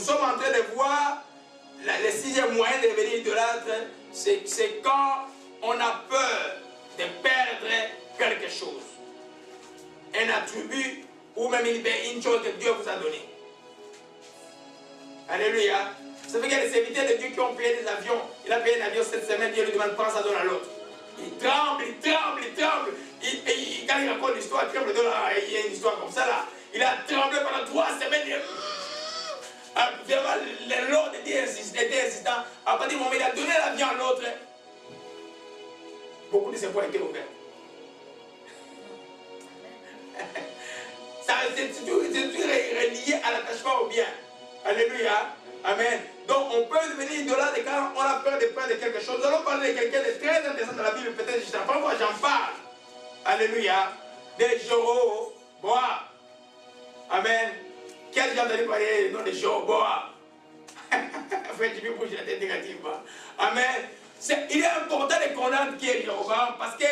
sommes en train de voir le sixième moyen de devenir idolâtre, c'est quand on a peur de perdre quelque chose. Un attribut ou même une chose que Dieu vous a donnée. Alléluia. Ça fait qu'il y a des serviteurs de Dieu qui ont payé des avions. Il a payé un avion cette semaine, Dieu lui demande prends ça, donne à l'autre. Il tremble, il tremble, il tremble. Quand il raconte l'histoire, il tremble. Il y a une histoire comme ça là. Il a tremblé pendant 3 semaines. Vraiment, l'autre était insistant. À partir du moment où il a donné l'avion à l'autre, beaucoup de ses voies étaient ouvertes. C'est toujours relié à l'attachement au bien. Alléluia. Amen. Donc on peut devenir idolâtre quand on a peur de perdre quelque chose. Nous allons parler de quelqu'un de très intéressant dans la Bible. Peut-être juste après moi j'en parle. Alléluia. De Jéroboam. Amen. Qui a déjà entendu parler du nom de Jéroboam? Frère Jimmy bouge la tête négativement. Amen. Il est important de connaître qui est Jéroboam parce que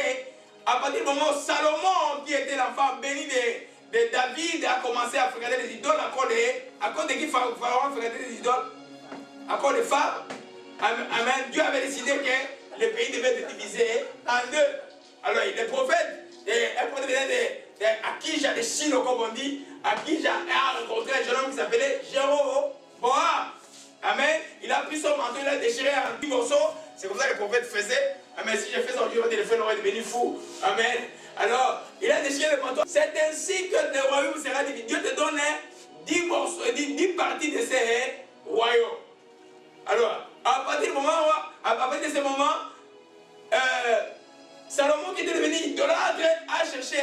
à partir du moment où Salomon, qui était l'enfant béni de David, a commencé à regarder les idoles à cause de qui Pharaon regardait les idoles? À cause des femmes. Amen. Dieu avait décidé que le pays devait être divisé en deux. Alors les prophètes, un prophète d'Akija de Shilo, comme on dit, Akija a rencontré un jeune homme qui s'appelait Jéroboam. Amen. Il a pris son manteau, il a déchiré en 10 morceaux. C'est comme ça que les prophètes faisaient. Amen. Si je fais ça aujourd'hui, le fait aurait devenu fou. Amen. Alors, il a déchiré le manteau. C'est ainsi que le royaume sera divisé. Dieu te donne 10 morceaux, 10 parties de ces royaumes. Alors, à partir de ce moment, Salomon, qui était devenu idolâtre, a cherché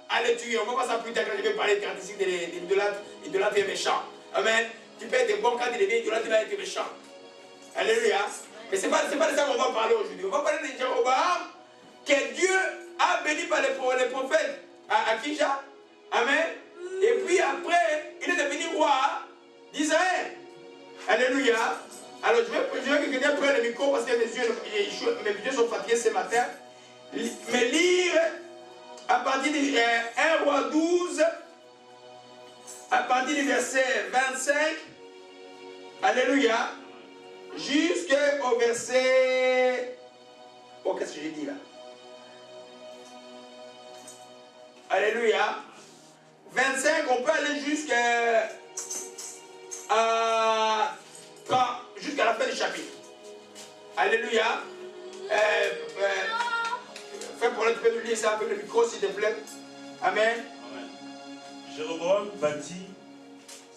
à le tuer. On va voir ça plus tard quand je vais parler de caractéristiques de l'idolâtre méchant. Amen. Tu peux être bon quand il devient idolâtre, il va être méchant. Alléluia. Mais ce n'est pas de ça qu'on va parler aujourd'hui. On va parler de Jéroboam, que Dieu a béni par les prophètes à Akija. Amen. Et puis après, il est devenu roi d'Israël. Alléluia. Alors je vais que quelqu'un prenne le micro parce que mes yeux sont fatigués ce matin. Mais lire à partir de 1 roi 12, à partir du verset 25, alléluia, jusqu'au verset... Oh, qu'est-ce que j'ai dit là? Alléluia. 25, on peut aller jusqu'à la fin du chapitre. Alléluia. Frère Paul, tu peux nous lire ça avec le micro, s'il te plaît. Amen. Amen. Jéroboam bâtit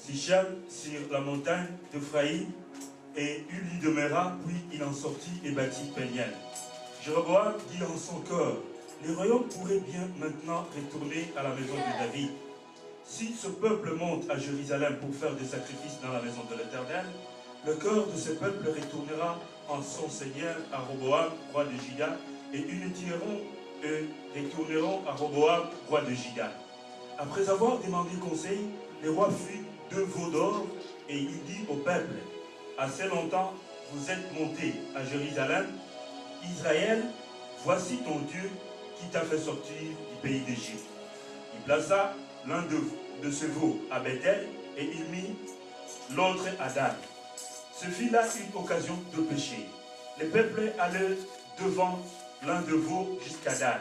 Sichem sur la montagne d'Ephraïm et il y demeura, puis il en sortit et bâtit Péniel. Jéroboam dit en son cœur, les royaumes pourraient bien maintenant retourner à la maison de David. Si ce peuple monte à Jérusalem pour faire des sacrifices dans la maison de l'Éternel, le cœur de ce peuple retournera en son seigneur à Roboam, roi de Juda, et ils retourneront à Roboam, roi de Juda. Après avoir demandé conseil, le roi fit 2 veaux d'or, et il dit au peuple, assez longtemps vous êtes montés à Jérusalem, Israël, voici ton Dieu qui t'a fait sortir du pays d'Égypte. Il plaça l'un de ces veaux à Bethel, et il mit l'autre à Dan. Ce fut là une occasion de pécher. Le peuple allait devant l'un de veaux jusqu'à Dan.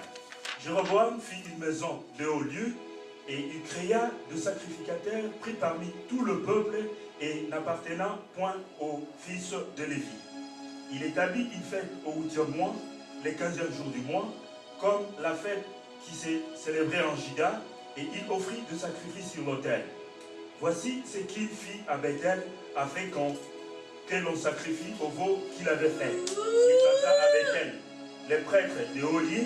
Jéroboam fit une maison de haut lieu et il créa de sacrificateurs pris parmi tout le peuple et n'appartenant point aux fils de Lévi. Il établit une fête au 8e mois, le 15e jour du mois, comme la fête qui s'est célébrée en Juda, et il offrit de sacrifices sur l'autel. Voici ce qu'il fit à Bethel afin que l'on sacrifie au veau qu'il avait fait. Il plaça à Bethel les prêtres de haut lieu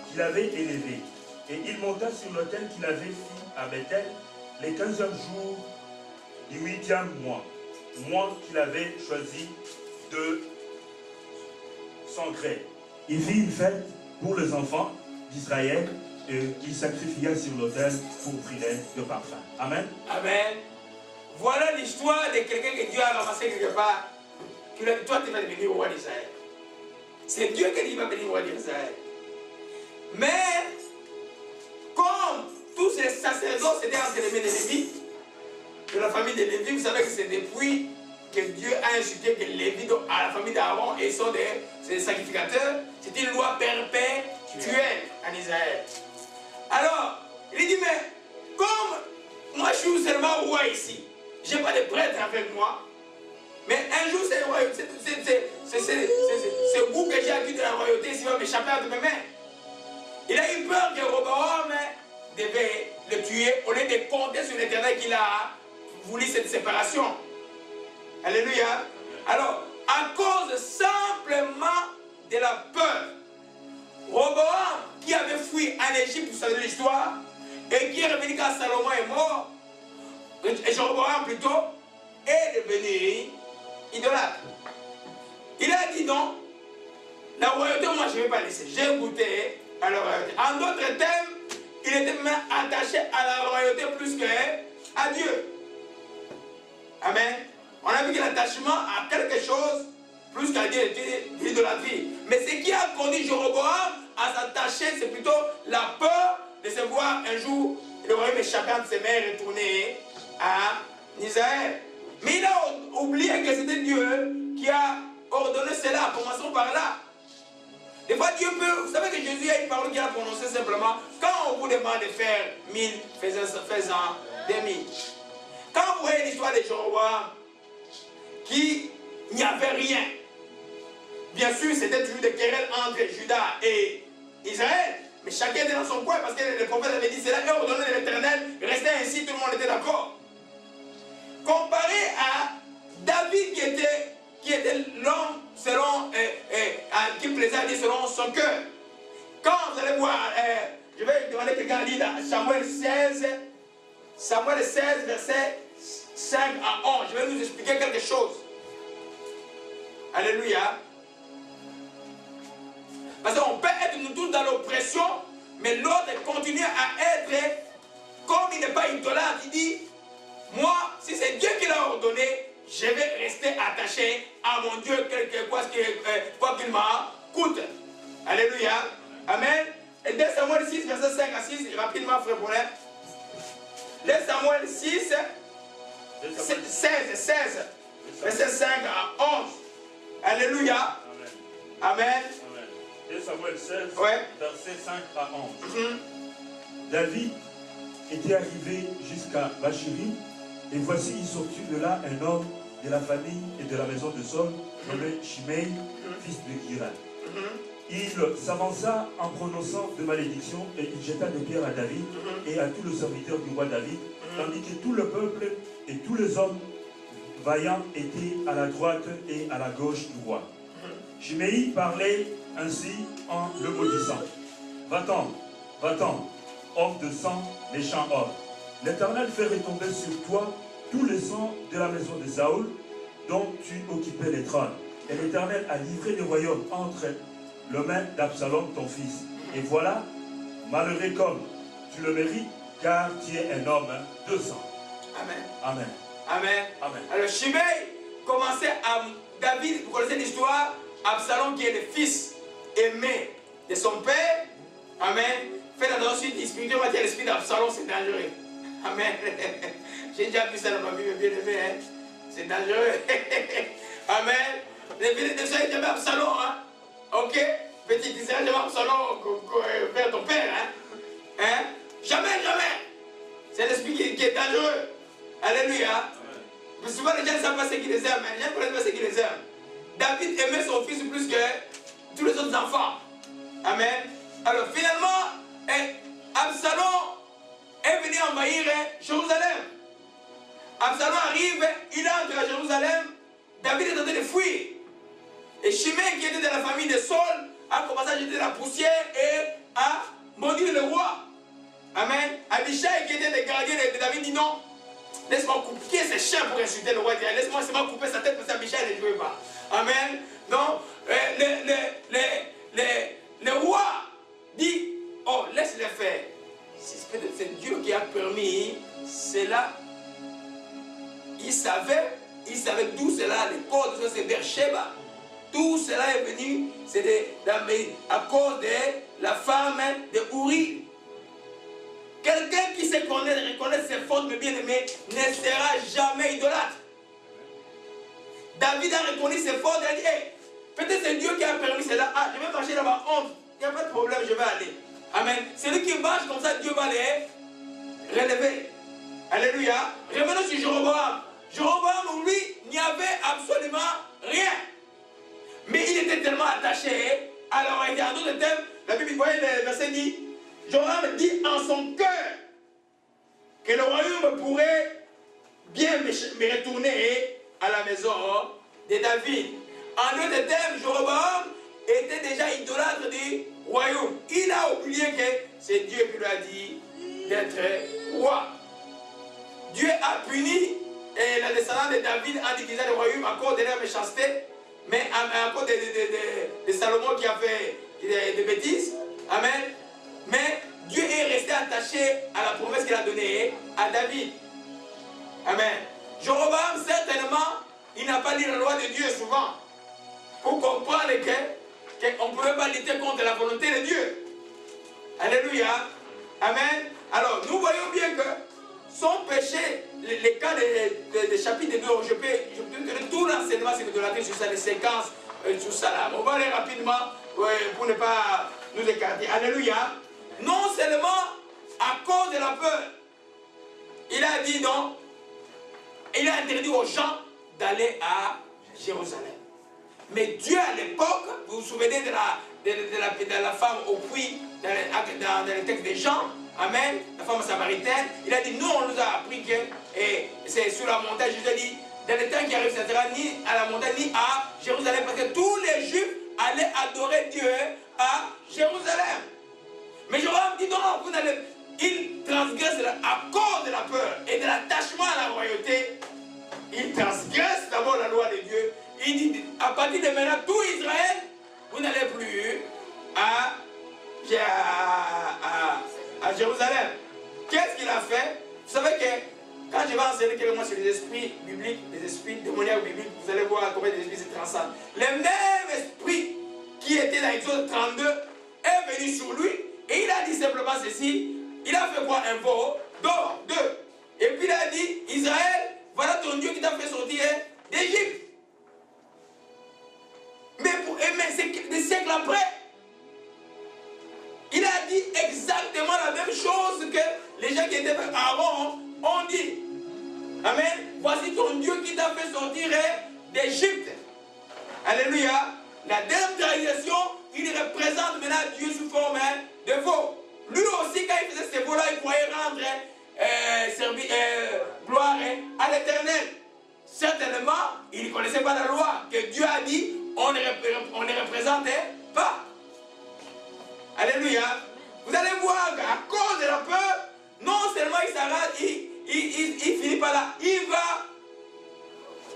qu'il avait élevés. Et il monta sur l'autel qu'il avait fait à Bethel le 15e jour du 8e mois qu'il avait choisi de son gré. Il fit une fête pour les enfants d'Israël et il sacrifia sur l'autel pour brûler de parfum. Amen. Amen. Voilà l'histoire de quelqu'un que Dieu a ramassé quelque part. Qui lui a dit, toi tu vas devenir roi d'Israël. C'est Dieu qui dit, il va devenir roi d'Israël. Mais, comme tous ces sacerdotes étaient entre les mains de Lévi, de la famille de Lévi, vous savez que c'est depuis que Dieu a institué que les Lévites à la famille d'Aaron et sont des sacrificateurs, c'est une loi perpétuelle en Israël. Alors, il dit, mais comme moi je suis seulement roi ici, je n'ai pas de prêtre avec moi, mais un jour ce goût que j'ai acquis de la royauté, s'il va m'échapper entre mes mains. Il a eu peur que Roboam devait le tuer au lieu de compter sur l'Éternel qu'il a voulu cette séparation. Alléluia. Alors, à cause simplement de la peur, Roboam, qui avait fui en Égypte, vous savez l'histoire, et qui est revenu quand Salomon est mort, et Jéroboam plutôt, est devenu idolâtre. Il a dit non, la royauté, moi je ne vais pas laisser. J'ai goûté à la royauté. En d'autres termes, il était même attaché à la royauté plus qu'à Dieu. Amen. On a vu que l'attachement à quelque chose plus qu'à Dieu était l'idolâtrie. Mais ce qui a conduit Jéroboam à s'attacher, c'est plutôt la peur de se voir un jour le royaume échapper entre ses mains et retourner à Israël. Mais il a oublié que c'était Dieu qui a ordonné cela. Commençons par là. Des fois, Dieu peut... Vous savez que Jésus a une parole qu'il a prononcée simplement. Quand on vous demande de faire 1000, faisant 2000. Quand vous voyez l'histoire de Jéroboam, qui n'y avait rien. Bien sûr, c'était toujours des querelles entre Juda et Israël. Mais chacun était dans son coin parce que le prophète avait dit cela et ordonné de l'Éternel. Restait ainsi, tout le monde était d'accord. Comparé à David qui était l'homme selon qui plaisait à Dieu selon son cœur. Quand vous allez voir, je vais demander que quelqu'un lise Samuel 16, verset 5 à 11. Je vais nous expliquer quelque chose. Alléluia. Parce qu'on peut être nous tous dans l'oppression, mais l'autre continue à être, comme il n'est pas idolâtre, il dit, moi, si c'est Dieu qui l'a ordonné, je vais rester attaché à mon Dieu, quoi qu'il m'en coûte. Alléluia. Amen. Et 2 Samuel 6, verset 5 à 6, rapidement, frère Paulin. 2 Samuel 6, 16, verset 5 à 11. Alléluia. Amen. Amen. 2 Samuel 16, verset 5 à 11. David était arrivé jusqu'à Bachirim, et voici il sortit de là un homme de la famille et de la maison de Saul, nommé Shimei, fils de Gira. Il s'avança en prononçant de malédictions et il jeta des pierres à David et à tous les serviteurs du roi David, tandis que tout le peuple et tous les hommes vaillants étaient à la droite et à la gauche du roi. Shimei parlait ainsi en le maudissant. Va-t'en, va-t'en, homme de sang, méchant homme. L'Éternel fait retomber sur toi tous les sangs de la maison de Saoul, dont tu occupais les trônes. Et l'Éternel a livré le royaume entre les mains d'Absalom, ton fils. Et voilà, malheureux comme tu le mérites, car tu es un homme de sang. Amen. Amen. Amen. Amen. Alors Shimei commençait à David, vous connaissez l'histoire, Absalom qui est le fils aimé de son père. Amen. Faites attention, spirituellement, l'esprit d'Absalom, c'est dangereux. Amen. J'ai déjà vu ça dans ma vie, bien aimé. Hein? C'est dangereux. Amen. Les filles de soeur, jamais Absalom. Hein? Ok? Petit, tu sais jamais Absalom vers ton père. Hein? Jamais, jamais. C'est l'esprit qui est dangereux. Alléluia. Mais souvent, les gens ne savent pas ce qu'ils les aiment. Les gens ne connaissent pas ce qu'ils les aiment. David aimait son fils plus que tous les autres enfants. Amen. Alors finalement, Absalom est venu envahir Jérusalem. Absalom arrive, il entre à Jérusalem. David est en train de fuir. Et Shimei, qui était de la famille de Saul, a commencé à jeter la poussière et à maudire le roi. Amen. Abishai, qui était le gardien de David, dit non. Laisse-moi couper ses chiens pour insulter le roi. Laisse-moi seulement couper sa tête parce qu'Abishai ne jouait pas. Amen. Donc, le roi dit, oh, laisse-le faire. Peut-être c'est Dieu qui a permis cela. Il savait d'où cela, les causes de ce Beersheba. Tout cela est venu, c'est à cause de la femme de Uri. Quelqu'un qui se connaît, reconnaît ses fautes, mais bien aimé, ne sera jamais idolâtre. David a reconnu ses fautes. Il a dit, hey, peut-être c'est Dieu qui a permis cela. Ah, je vais marcher là-bas, honte. Il n'y a pas de problème, je vais aller. Amen. Celui qui marche comme ça, Dieu va les relever. Alléluia. Revenons sur Jéroboam. Jéroboam, lui, n'y avait absolument rien. Mais il était tellement attaché à la royauté. En d'autres termes, la Bible, vous voyez, le verset dit, Jéroboam dit en son cœur que le royaume pourrait bien me retourner à la maison de David. En d'autres termes, Jéroboam était déjà idolâtre du royaume. Il a oublié que c'est Dieu qui lui a dit d'être roi. Dieu a puni la descendance de David en divisant le royaume à cause de leur méchanceté, mais à cause de Salomon qui a fait des bêtises. Amen. Mais Dieu est resté attaché à la promesse qu'il a donnée à David. Amen. Jéroboam, certainement, il n'a pas lu la loi de Dieu souvent pour comprendre qu'on ne pouvait pas lutter contre la volonté de Dieu. Alléluia. Amen. Alors, nous voyons bien que son péché, les cas des chapitres 2, je peux donner tout l'enseignement sur ça, les séquences, tout ça là. On va aller rapidement pour ne pas nous écarter. Alléluia. Non seulement à cause de la peur, il a dit non, il a interdit aux gens d'aller à Jérusalem. Mais Dieu à l'époque, vous vous souvenez de la femme au puits, dans les textes des Jean, amen, la femme samaritaine, il a dit, nous on nous a appris que c'est sur la montagne, Jésus a dit, dans le temps qui arrive, ce sera ni à la montagne ni à Jérusalem, parce que tous les Juifs allaient adorer Dieu à Jérusalem. Mais Jéroboam dit, non, vous n'allez, il transgresse à cause de la peur et de l'attachement à la royauté. Il transgresse d'abord la loi de Dieu. Il dit, à partir de maintenant, tout Israël, vous n'allez plus à Jérusalem. Qu'est-ce qu'il a fait? Vous savez que quand je vais enseigner quelques mots sur les esprits bibliques, les esprits démoniaques bibliques, vous allez voir combien les esprits se transcendent. Le même esprit qui était dans Exode 32 est venu sur lui et il a dit simplement ceci. Il a fait quoi? Un veau d'or, deux. Et puis il a dit, Israël, voilà ton Dieu qui t'a fait sortir d'Égypte. Mais c'est des siècles après, il a dit exactement la même chose que les gens qui étaient avec Aaron ont dit. Amen. Voici ton Dieu qui t'a fait sortir d'Égypte. Alléluia. La dématérialisation, il représente maintenant Dieu sous forme de veau. Lui aussi, quand il faisait ces veaux-là, il croyait rendre gloire à l'Éternel. Certainement, il ne connaissait pas la loi que Dieu a dit, on ne représentait pas. Alléluia. Vous allez voir qu'à cause de la peur, non seulement il s'arrête, il finit par là, il va,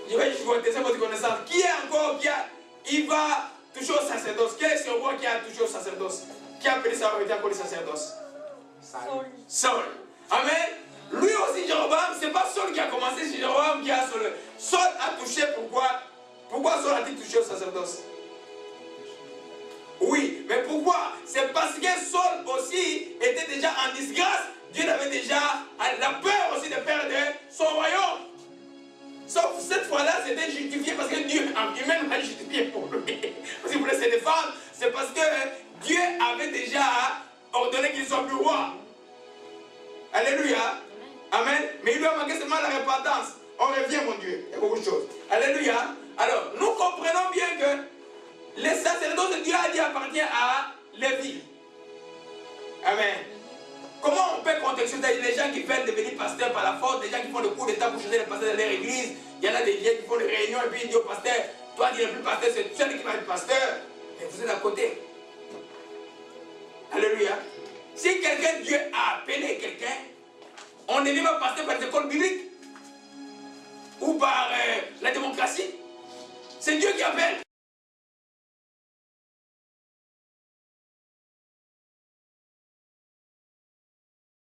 je vais vous tester votre connaissance, qui est encore, il va toucher au sacerdoce. Quel est ce roi qui a touché au sacerdoce? Qui a appelé sa royauté encore le sacerdoce? Saul. Amen. Lui aussi, Jéroboam, ce n'est pas Saul qui a commencé, c'est Jéroboam qui a Saul. Saul a touché, pourquoi Saul a-t-il touché au sacerdoce? Oui, mais pourquoi? C'est parce que Saul aussi était déjà en disgrâce. Dieu avait déjà la peur aussi de perdre son royaume. Sauf cette fois-là, c'était justifié parce que Dieu a humainement justifié pour lui. Si vous voulez se défendre, c'est parce que Dieu avait déjà ordonné qu'il soit plus roi. Alléluia. Amen. Mais il lui a manqué seulement la repentance. On revient, mon Dieu. Il y a beaucoup de choses. Alléluia. Alors, nous comprenons bien que les sacerdoces de Dieu a dit appartient à Lévi. Amen. Comment on peut contextualiser les gens qui veulent devenir pasteurs par la force, des gens qui font le coup d'état pour changer les pasteurs de leur église? Il y en a des gens qui font des réunions et puis ils disent au pasteur, toi qui n'es plus pasteur, c'est celui qui va être pasteur. Mais vous êtes à côté. Alléluia. Si quelqu'un, Dieu a appelé quelqu'un, on ne devient pas pasteur par les écoles bibliques ou par la démocratie. C'est Dieu qui appelle.